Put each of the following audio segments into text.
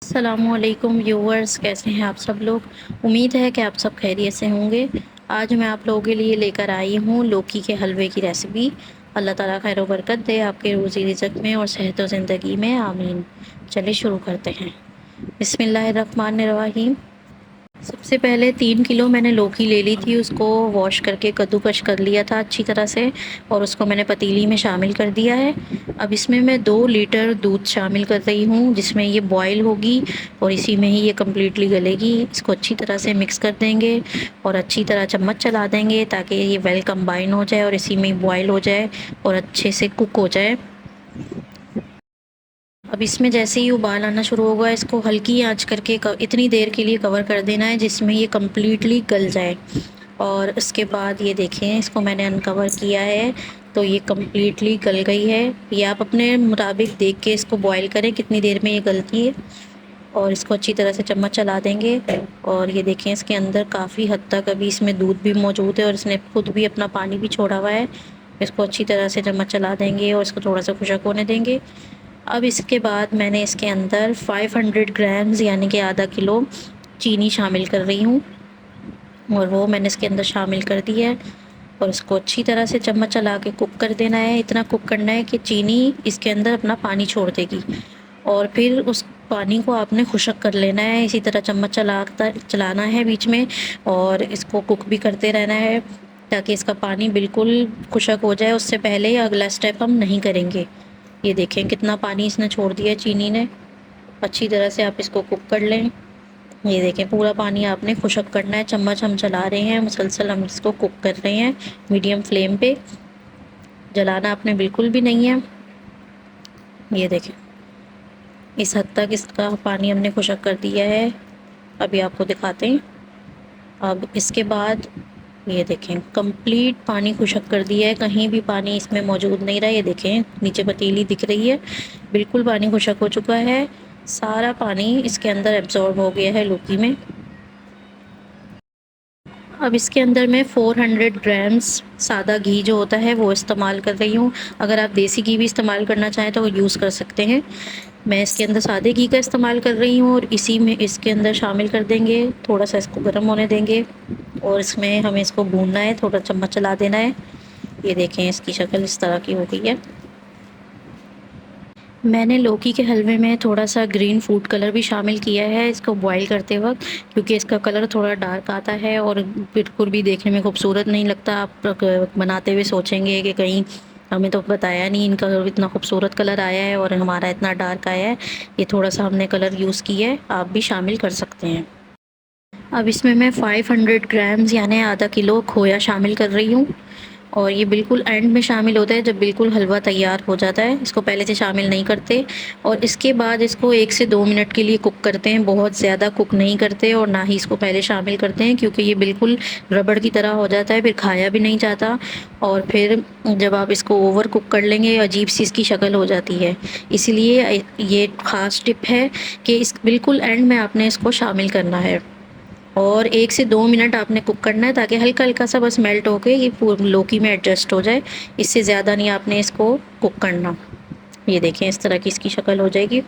अस्सलामुअलैकुम व्यूअर्स, कैसे हैं आप सब लोग। उम्मीद है कि आप सब खैरियत से होंगे। आज मैं आप लोगों के लिए लेकर आई हूँ लौकी के हलवे की रेसिपी। अल्लाह ताला खैर बरकत दे आपके रोज़ी रिज़्क में और सेहत व ज़िंदगी में, आमीन। चलिए शुरू करते हैं। बिस्मिल्लाहिर्रहमानिर्रहीम। सबसे पहले 3 किलो मैंने लौकी ले ली थी, उसको वॉश करके कद्दूकश कर लिया था अच्छी तरह से और उसको मैंने पतीली में शामिल कर दिया है। अब इसमें मैं 2 लीटर दूध शामिल कर रही हूँ, जिसमें ये बॉयल होगी और इसी में ही ये कम्प्लीटली गलेगी। इसको अच्छी तरह से मिक्स कर देंगे और अच्छी तरह चम्मच चला देंगे ताकि ये वेल कंबाइन हो जाए और इसी में ही बॉयल हो जाए और अच्छे से कुक हो जाए। अब इसमें जैसे ही उबाल आना शुरू होगा, इसको हल्की आंच करके इतनी देर के लिए कवर कर देना है जिसमें ये कम्प्लीटली गल जाए। और उसके बाद ये देखें, इसको मैंने अनकवर किया है तो ये कम्प्लीटली गल गई है। ये आप अपने मुताबिक देख के इसको बॉईल करें कितनी देर में ये गलती है। और इसको अच्छी तरह से चम्मच चला देंगे और ये देखें, इसके अंदर काफ़ी हद तक अभी इसमें दूध भी मौजूद है और इसने खुद भी अपना पानी भी छोड़ा हुआ है। इसको अच्छी तरह से चम्मच चला देंगे और इसको थोड़ा सा खुशक होने देंगे। अब इसके बाद मैंने इसके अंदर 500 ग्राम्स यानी कि आधा किलो चीनी शामिल कर रही हूँ और वो मैंने इसके अंदर शामिल कर दी है और इसको अच्छी तरह से चम्मच चला के कुक कर देना है। इतना कुक करना है कि चीनी इसके अंदर अपना पानी छोड़ देगी और फिर उस पानी को आपने खुशक कर लेना है। इसी तरह चम्मच चलाना है बीच में और इसको कुक भी करते रहना है ताकि इसका पानी बिल्कुल खुशक हो जाए। उससे पहले अगला स्टेप हम नहीं करेंगे। ये देखें कितना पानी इसने छोड़ दिया चीनी ने। अच्छी तरह से आप इसको कुक कर लें। ये देखें पूरा पानी आपने खुशक करना है। चम्मच हम चला रहे हैं, मुसलसल हम इसको कुक कर रहे हैं मीडियम फ्लेम पे। जलाना आपने बिल्कुल भी नहीं है। ये देखें इस हद तक इसका पानी हमने खुशक कर दिया है। अभी आपको दिखाते हैं। अब इसके बाद ये देखें कंप्लीट पानी खुशक कर दिया है, कहीं भी पानी इसमें मौजूद नहीं रहा। ये देखें नीचे पतीली दिख रही है, बिल्कुल पानी खुशक हो चुका है। सारा पानी इसके अंदर एब्जॉर्ब हो गया है लौकी में। अब इसके अंदर मैं 400 ग्राम्स सादा घी जो होता है वो इस्तेमाल कर रही हूँ। अगर आप देसी घी भी इस्तेमाल करना चाहें तो यूज़ कर सकते हैं। मैं इसके अंदर सादे घी का इस्तेमाल कर रही हूँ और इसी में इसके अंदर शामिल कर देंगे। थोड़ा सा इसको गर्म होने देंगे और इसमें हमें इसको भूनना है, थोड़ा चम्मच चला देना है। ये देखें इसकी शक्ल इस तरह की हो गई है। मैंने लौकी के हलवे में थोड़ा सा ग्रीन फूड कलर भी शामिल किया है इसको बॉईल करते वक्त, क्योंकि इसका कलर थोड़ा डार्क आता है और बिल्कुल भी देखने में खूबसूरत नहीं लगता। आप बनाते हुए सोचेंगे कि कहीं हमें तो बताया नहीं, इनका इतना खूबसूरत कलर आया है और हमारा इतना डार्क आया है। ये थोड़ा सा हमने कलर यूज़ किया है, आप भी शामिल कर सकते हैं। अब इसमें मैं 500 ग्राम्स यानी आधा किलो खोया शामिल कर रही हूँ और ये बिल्कुल एंड में शामिल होता है जब बिल्कुल हलवा तैयार हो जाता है। इसको पहले से शामिल नहीं करते और इसके बाद इसको 1 से 2 मिनट के लिए कुक करते हैं। बहुत ज़्यादा कुक नहीं करते और ना ही इसको पहले शामिल करते हैं, क्योंकि ये बिल्कुल रबड़ की तरह हो जाता है, फिर खाया भी नहीं जाता। और फिर जब आप इसको ओवर कुक कर लेंगे अजीब सी इसकी शक्ल हो जाती है। इसीलिए ये ख़ास टिप है कि इस बिल्कुल एंड में आपने इसको शामिल करना है और 1 से 2 मिनट आपने कुक करना है ताकि हल्का हल्का सा बस मेल्ट होके ये लौकी में एडजस्ट हो जाए। इससे ज़्यादा नहीं आपने इसको कुक करना। ये देखें इस तरह की इसकी शक्ल हो जाएगी।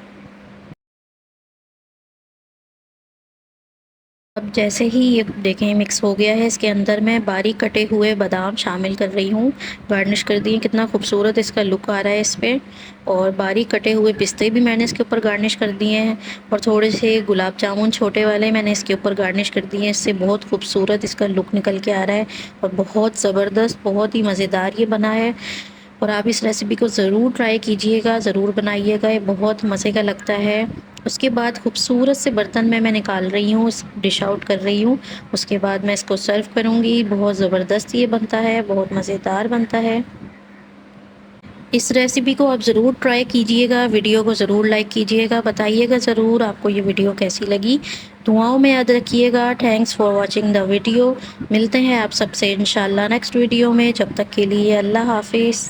अब जैसे ही ये देखें मिक्स हो गया है, इसके अंदर मैं बारीक कटे हुए बादाम शामिल कर रही हूँ। गार्निश कर दिए, कितना खूबसूरत इसका लुक आ रहा है इस पर। और बारीक कटे हुए पिस्ते भी मैंने इसके ऊपर गार्निश कर दिए हैं और थोड़े से गुलाब जामुन छोटे वाले मैंने इसके ऊपर गार्निश कर दिए हैं। इससे बहुत खूबसूरत इसका लुक निकल के आ रहा है और बहुत ज़बरदस्त, बहुत ही मज़ेदार ये बना है। और आप इस रेसिपी को ज़रूर ट्राई कीजिएगा, ज़रूर बनाइएगा, ये बहुत मज़े का लगता है। उसके बाद खूबसूरत से बर्तन में मैं निकाल रही हूँ, डिश आउट कर रही हूँ। उसके बाद मैं इसको सर्व करूँगी। बहुत ज़बरदस्त ये बनता है, बहुत मज़ेदार बनता है। इस रेसिपी को आप ज़रूर ट्राई कीजिएगा, वीडियो को ज़रूर लाइक कीजिएगा, बताइएगा ज़रूर आपको ये वीडियो कैसी लगी। दुआओं में याद रखिएगा। Thanks for watching the video. मिलते हैं आप सबसे इंशाल्लाह नेक्स्ट वीडियो में। जब तक के लिए अल्लाह हाफिज़।